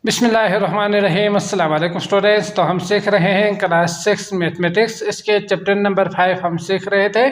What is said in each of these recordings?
बिस्मिल्लाहिर्रहमानिर्रहीम। अस्सलाम वालेकुम स्टूडेंट्स। तो हम सीख रहे हैं क्लास 6 मैथमेटिक्स। इसके चैप्टर नंबर 5 हम सीख रहे थे।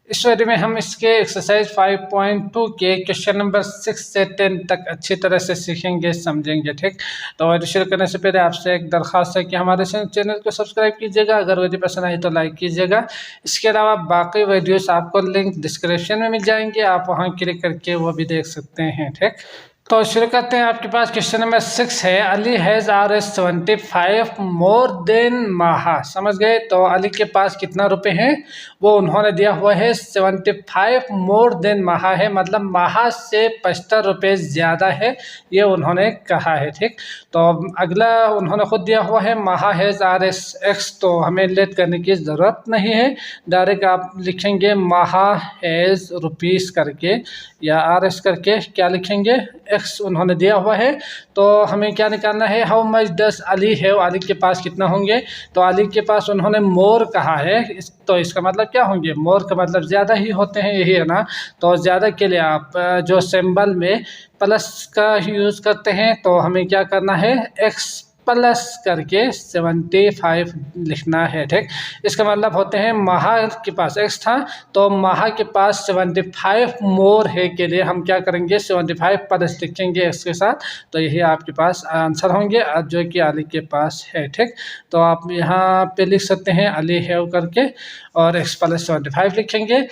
इस वीडियो में हम इसके एक्सरसाइज 5.2 के क्वेश्चन नंबर 6 से 10 तक अच्छी तरह से सीखेंगे, समझेंगे। ठीक, तो वीडियो शुरू करने से पहले आपसे एक दरख्वास्त है कि हमारे चैनल को सब्सक्राइब कीजिएगा। अगर वीडियो पसंद आई तो लाइक कीजिएगा। इसके अलावा बाकी वीडियोस आपको लिंक डिस्क्रिप्शन में मिल जाएंगे, आप वहां क्लिक करके वो भी देख सकते हैं। ठीक, तो शुरू करते हैं। आपके पास क्वेश्चन नंबर 6 है, Ali has RS75 more than माहा। समझ गए? तो अली के पास कितना रुपए हैं वो उन्होंने दिया हुआ है 75 मोर देन माहा है, मतलब माहा से 75 रुपये ज़्यादा है, ये उन्होंने कहा है। ठीक, तो अगला उन्होंने खुद दिया हुआ है माहा हैज़ RSX, तो हमें लेट करने की ज़रूरत नहीं है, डायरेक्ट आप लिखेंगे माहा हैज़ रुपीस करके या RS करके क्या लिखेंगे, एक्स उन्होंने दिया हुआ है। तो हमें क्या निकालना है, हाउ मच डस अली है, अली के पास कितना होंगे। तो अली के पास उन्होंने मोर कहा है, तो इसका मतलब क्या होंगे, मोर का मतलब ज़्यादा ही होते हैं, यही है ना। तो ज़्यादा के लिए आप जो सिंबल में प्लस का यूज़ करते हैं, तो हमें क्या करना है, एक्स प्लस करके 75 लिखना है। ठीक, इसका मतलब होते हैं माहा के पास x था, तो माहा के पास 75 मोर है के लिए हम क्या करेंगे, 75 प्लस लिखेंगे x के साथ, तो यही आपके पास आंसर होंगे जो कि अली के पास है। ठीक, तो आप यहाँ पे लिख सकते हैं अली है करके और x प्लस 75 लिखेंगे।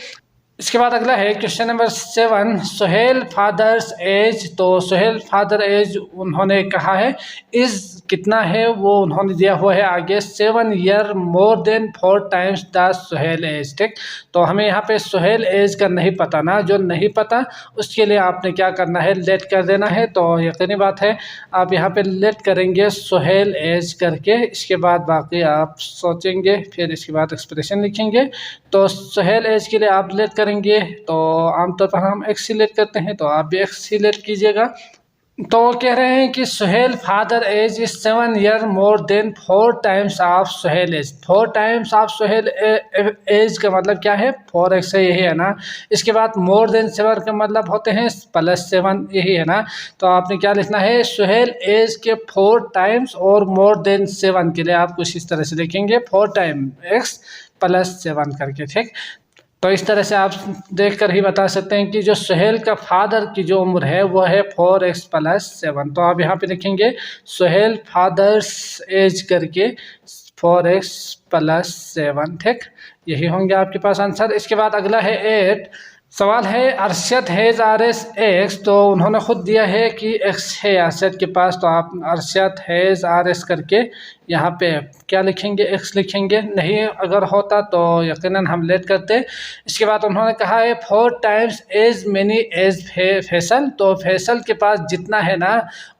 इसके बाद अगला है question number 7, Suhail father's age. तो सुहेल फादर एज उन्होंने कहा है, इज कितना है वो उन्होंने दिया हुआ है आगे, 7 year more than 4 times the Suhail age. ठीक, तो हमें यहाँ पे सुहेल एज का नहीं पता ना, जो नहीं पता उसके लिए आपने क्या करना है, लेट कर देना है। तो यकीनी बात है आप यहाँ पे लेट करेंगे सुहेल एज करके, इसके बाद बाकी आप सोचेंगे, फिर इसके बाद एक्सप्रेशन लिखेंगे। तो सुहेल एज के लिए आप लेट करेंगे, तो आमतौर पर हम एक्स ही लेट करते हैं, तो आप भी एक्स ही लेट कीजिएगा। तो वो कह रहे हैं कि Suhel father age is 7 year more than 4 times of Suhel age. 4 times of Suhel age का मतलब क्या है, 4x है, यही है ना। इसके बाद मोर देन 7 का मतलब होते हैं +7, यही है ना। तो आपने क्या लिखना है, सुहेल एज के 4 टाइम्स और मोर देन 7 के लिए आप कुछ इस तरह से लिखेंगे, 4 टाइम x +7 करके। ठीक, तो इस तरह से आप देखकर ही बता सकते हैं कि जो सुहेल का फादर की जो उम्र है वो है 4x + 7। तो आप यहाँ पे लिखेंगे सुहेल फादर्स एज करके 4x + 7। ठीक, यही होंगे आपके पास आंसर। इसके बाद अगला है 8, सवाल है अरशद हैज़ RSX। तो उन्होंने खुद दिया है कि x है अरशद के पास, तो आप अरशद हैज़ RS करके यहाँ पे क्या लिखेंगे, x लिखेंगे। नहीं अगर होता तो यकीनन हम लेट करते। इसके बाद उन्होंने कहा है 4 times as many as Faisal. तो फैसल के पास जितना है ना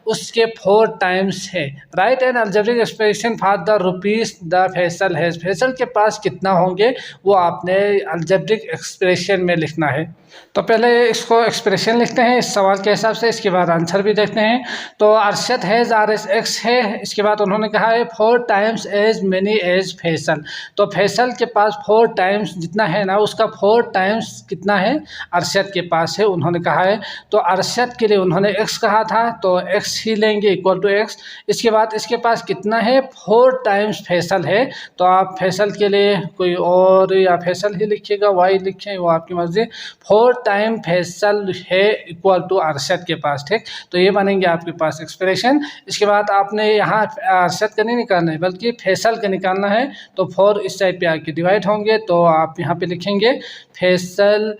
उसके 4 टाइम्स है। Right N algebraic expression for the rupees the Faisal has. Faisal के पास कितना होंगे वो आपने अलजेब्रिक एक्सप्रेशन में लिखना है। तो पहले इसको एक्सप्रेशन लिखते हैं इस सवाल के हिसाब से, इसके बाद आंसर भी देखते हैं। तो अरशद हैज़ RSX है, इसके बाद उन्होंने कहा है 4 times as many as Faisal. तो फैसल के पास 4 टाइम्स जितना है ना उसका 4 टाइम्स कितना है अरशद के पास है, उन्होंने कहा है। तो अरशद के लिए उन्होंने x कहा था, तो x ही लेंगे इक्वल टू x। इसके बाद इसके पास कितना है, 4 टाइम्स फैसल है, तो आप फैसल के लिए कोई और या फैसल ही लिखिएगा, y लिखें वो आपकी मर्जी। 4 टाइम फैसल है इक्वल टू अरशद के पास। ठीक, तो ये बनेंगे आपके पास एक्सप्रेशन। इसके बाद आपने यहाँ अरशद का नहीं निकालना है बल्कि फैसल का निकालना है, तो 4 इस साइड पे आके डिवाइड होंगे, तो आप यहाँ पे लिखेंगे फैसल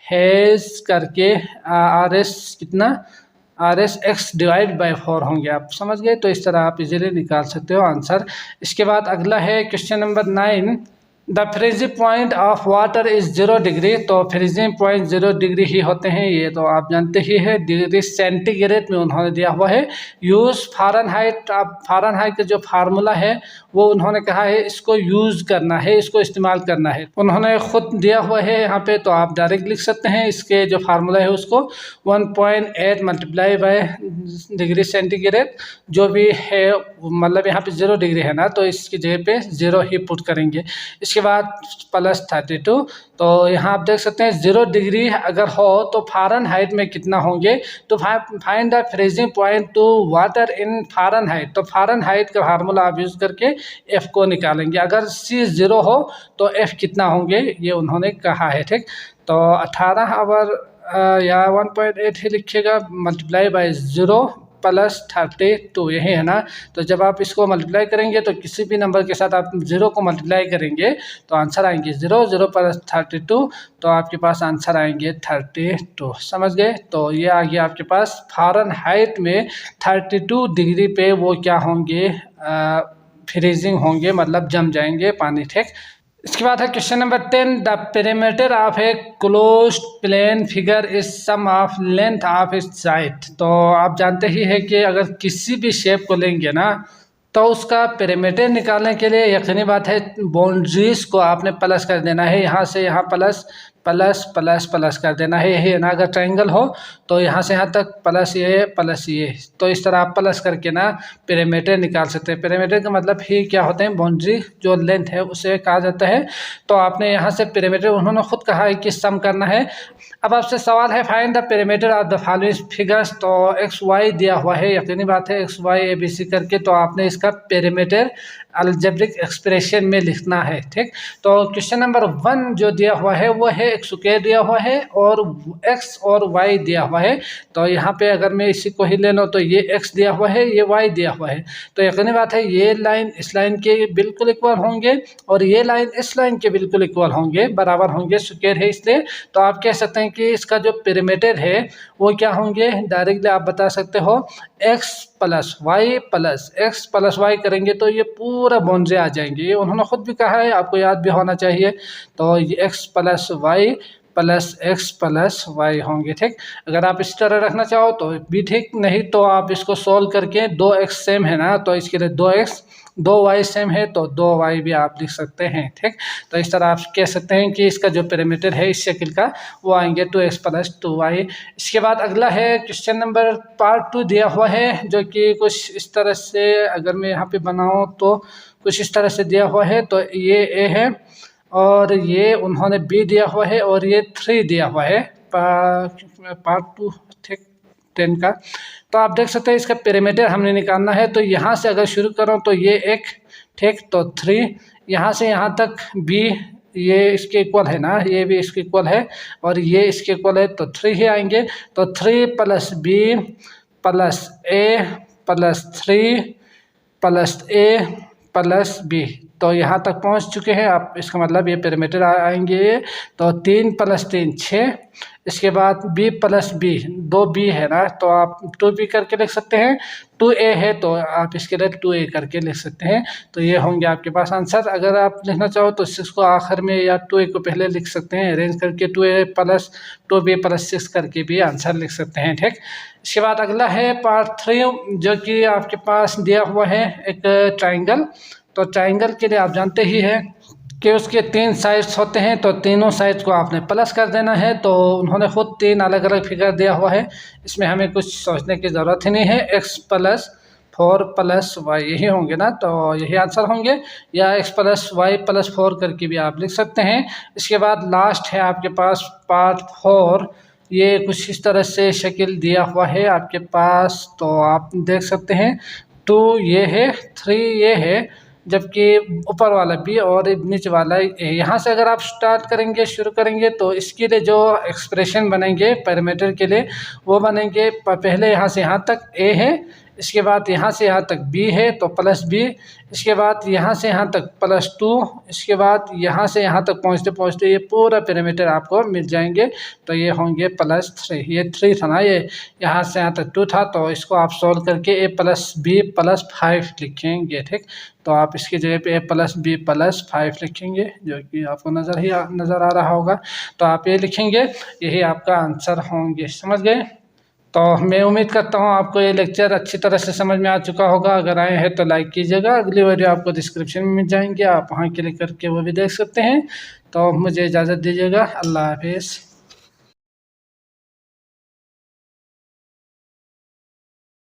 हैज़ करके RS कितना, RSX डिवाइड बाय 4 होंगे। आप समझ गए? तो इस तरह आप इजीली निकाल सकते हो आंसर। इसके बाद अगला है question number 9, the freezing point of water is 0 degree. तो फ्रीजिंग पॉइंट 0 डिग्री ही होते हैं, ये तो आप जानते ही है। डिग्री सेंटीग्रेड में उन्होंने दिया हुआ है। Use Fahrenheit. अब फ़ारेनहाइट का जो फार्मूला है वो उन्होंने कहा है इसको यूज़ करना है, इसको इस्तेमाल करना है, उन्होंने खुद दिया हुआ है यहाँ पे, तो आप डायरेक्ट लिख सकते हैं इसके जो फार्मूला है उसको 1.8 मल्टीप्लाई बाय डिग्री सेंटीग्रेड जो भी है, मतलब यहाँ पे 0 डिग्री है ना, तो इसकी जगह पे 0 ही पुट करेंगे। इसके इसके बाद +32। तो यहाँ आप देख सकते हैं 0 डिग्री अगर हो तो फ़ारेनहाइट में कितना होंगे, तो find the freezing point two water in Fahrenheit. तो फ़ारेनहाइट का फार्मूला आप यूज़ करके F को निकालेंगे। अगर C 0 हो तो F कितना होंगे ये उन्होंने कहा है, ठीक। तो 18 आवर या 1.8 ही लिखिएगा, मल्टीप्लाई बाय 0 +32 यही है ना। तो जब आप इसको मल्टीप्लाई करेंगे तो किसी भी नंबर के साथ आप 0 को मल्टीप्लाई करेंगे तो आंसर आएंगे 0, 0 +32, तो आपके पास आंसर आएंगे 32। समझ गए। तो ये आ गया आपके पास फ़ारेनहाइट में 32 डिग्री पे वो क्या होंगे, फ्रीजिंग होंगे, मतलब जम जाएंगे पानी, ठीक। इसके बाद है question number 10, the perimeter of a closed plane figure is sum of length of its side. तो आप जानते ही है कि अगर किसी भी शेप को लेंगे ना तो उसका पेरीमीटर निकालने के लिए यकीनी बात है बाउंड्रीज को आपने प्लस कर देना है, यहाँ से यहाँ प्लस प्लस प्लस प्लस कर देना है, यही है ना। अगर ट्रायंगल हो तो यहाँ से यहाँ तक प्लस ये, तो इस तरह आप प्लस करके ना पेरीमीटर निकाल सकते हैं। पेरीमीटर का मतलब ही क्या होते हैं, बाउंड्री जो लेंथ है उसे कहा जाता है। तो आपने यहाँ से पेरीमीटर, उन्होंने खुद कहा है कि सम करना है। अब आपसे सवाल है find the perimeter of the following figures. तो XY दिया हुआ है, यकीनी बात है XY ABC करके, तो आपने इसका पेरीमीटर अलजेब्रिक एक्सप्रेशन में लिखना है, ठीक। तो क्वेश्चन नंबर 1 जो दिया हुआ है वो है x स्क्वायर दिया हुआ है और x और y दिया हुआ है। तो यहाँ पे अगर मैं इसी को ही ले लूँ तो ये x दिया हुआ है, ये y दिया हुआ है। तो यकीनी बात है ये लाइन इस लाइन के बिल्कुल इक्वल होंगे और ये लाइन इस लाइन के बिल्कुल इक्वल होंगे, बराबर होंगे, स्क्वायर है इसलिए। तो आप कह सकते हैं कि इसका जो पेरीमीटर है वो क्या होंगे, डायरेक्टली आप बता सकते हो x + y करेंगे तो ये पूरा बाउंड्री आ जाएंगे। ये उन्होंने खुद भी कहा है, आपको याद भी होना चाहिए। तो ये x + y होंगे, ठीक। अगर आप इस तरह रखना चाहो तो भी ठीक, नहीं तो आप इसको सोल्व करके 2x सेम है ना, तो इसके लिए 2x 2y सेम है तो 2y भी आप लिख सकते हैं, ठीक। तो इस तरह आप कह सकते हैं कि इसका जो पेरीमीटर है इस शक्ल का वो आएंगे 2x + 2y। इसके बाद अगला है क्वेश्चन नंबर पार्ट 2 दिया हुआ है, जो कि कुछ इस तरह से अगर मैं यहाँ पे बनाऊँ तो कुछ इस तरह से दिया हुआ है। तो ये A है और ये उन्होंने B दिया हुआ है और ये 3 दिया हुआ है, पार्ट 2, ठीक, 10 का। तो आप देख सकते हैं इसका पेरीमीटर हमने निकालना है। तो यहाँ से अगर शुरू करो तो ये 1, ठीक, तो 3, यहाँ से यहाँ तक B ये इसके इक्वल है ना, ये भी इसके इक्वल है और ये इसके इक्वल है, तो 3 ही आएंगे। तो 3 + B + A + 3 + A + B, तो यहाँ तक पहुँच चुके हैं आप। इसका मतलब ये पेरीमीटर आएंगे। तो 3 + 3 6, इसके बाद B + B 2B है ना, तो आप 2B करके लिख सकते हैं। 2A है तो आप इसके लिए 2A करके लिख सकते हैं। तो ये होंगे आपके पास आंसर। अगर आप लिखना चाहो तो 6 को आखिर में या 2A को पहले लिख सकते हैं, अरेंज करके 2A + 2B + 6 करके भी आंसर लिख सकते हैं, ठीक। इसके बाद अगला है पार्ट 3, जो कि आपके पास दिया हुआ है एक ट्राइंगल। तो ट्राइंगल के लिए आप जानते ही हैं कि उसके 3 साइड्स होते हैं, तो तीनों साइड्स को आपने प्लस कर देना है। तो उन्होंने खुद 3 अलग अलग फिगर दिया हुआ है, इसमें हमें कुछ सोचने की ज़रूरत ही नहीं है। x + 4 + y यही होंगे ना, तो यही आंसर होंगे, या x + y + 4 करके भी आप लिख सकते हैं। इसके बाद लास्ट है आपके पास पार्ट 4, ये कुछ इस तरह से शक्ल दिया हुआ है आपके पास। तो आप देख सकते हैं 2 ये है, 3 ये है, जबकि ऊपर वाला B और नीचे वाला A। यहाँ से अगर आप स्टार्ट करेंगे, शुरू करेंगे, तो इसके लिए जो एक्सप्रेशन बनेंगे पेरीमीटर के लिए वो बनेंगे, पहले यहाँ से यहाँ तक A है, इसके बाद यहाँ से यहाँ तक B है तो +B, इसके बाद यहाँ से यहाँ तक +2, इसके बाद यहाँ से यहाँ तक पहुँचते पहुँचते ये पूरा पेरीमीटर आपको मिल जाएंगे। तो ये होंगे +3, ये 3 था ना, ये यहाँ से यहाँ तक 2 था, तो इसको आप सॉल्व करके A + B + 5 लिखेंगे, ठीक। तो आप इसकी जगह पे A + B + 5 लिखेंगे, जो कि आपको नज़र आ रहा होगा। तो आप ये लिखेंगे, यही आपका आंसर होंगे। समझ गए। तो मैं उम्मीद करता हूँ आपको ये लेक्चर अच्छी तरह से समझ में आ चुका होगा। अगर आए हैं तो लाइक कीजिएगा। अगली वीडियो आपको डिस्क्रिप्शन में मिल जाएंगे, आप वहाँ क्लिक करके वो भी देख सकते हैं। तो मुझे इजाज़त दीजिएगा। अल्लाह हाफिज़।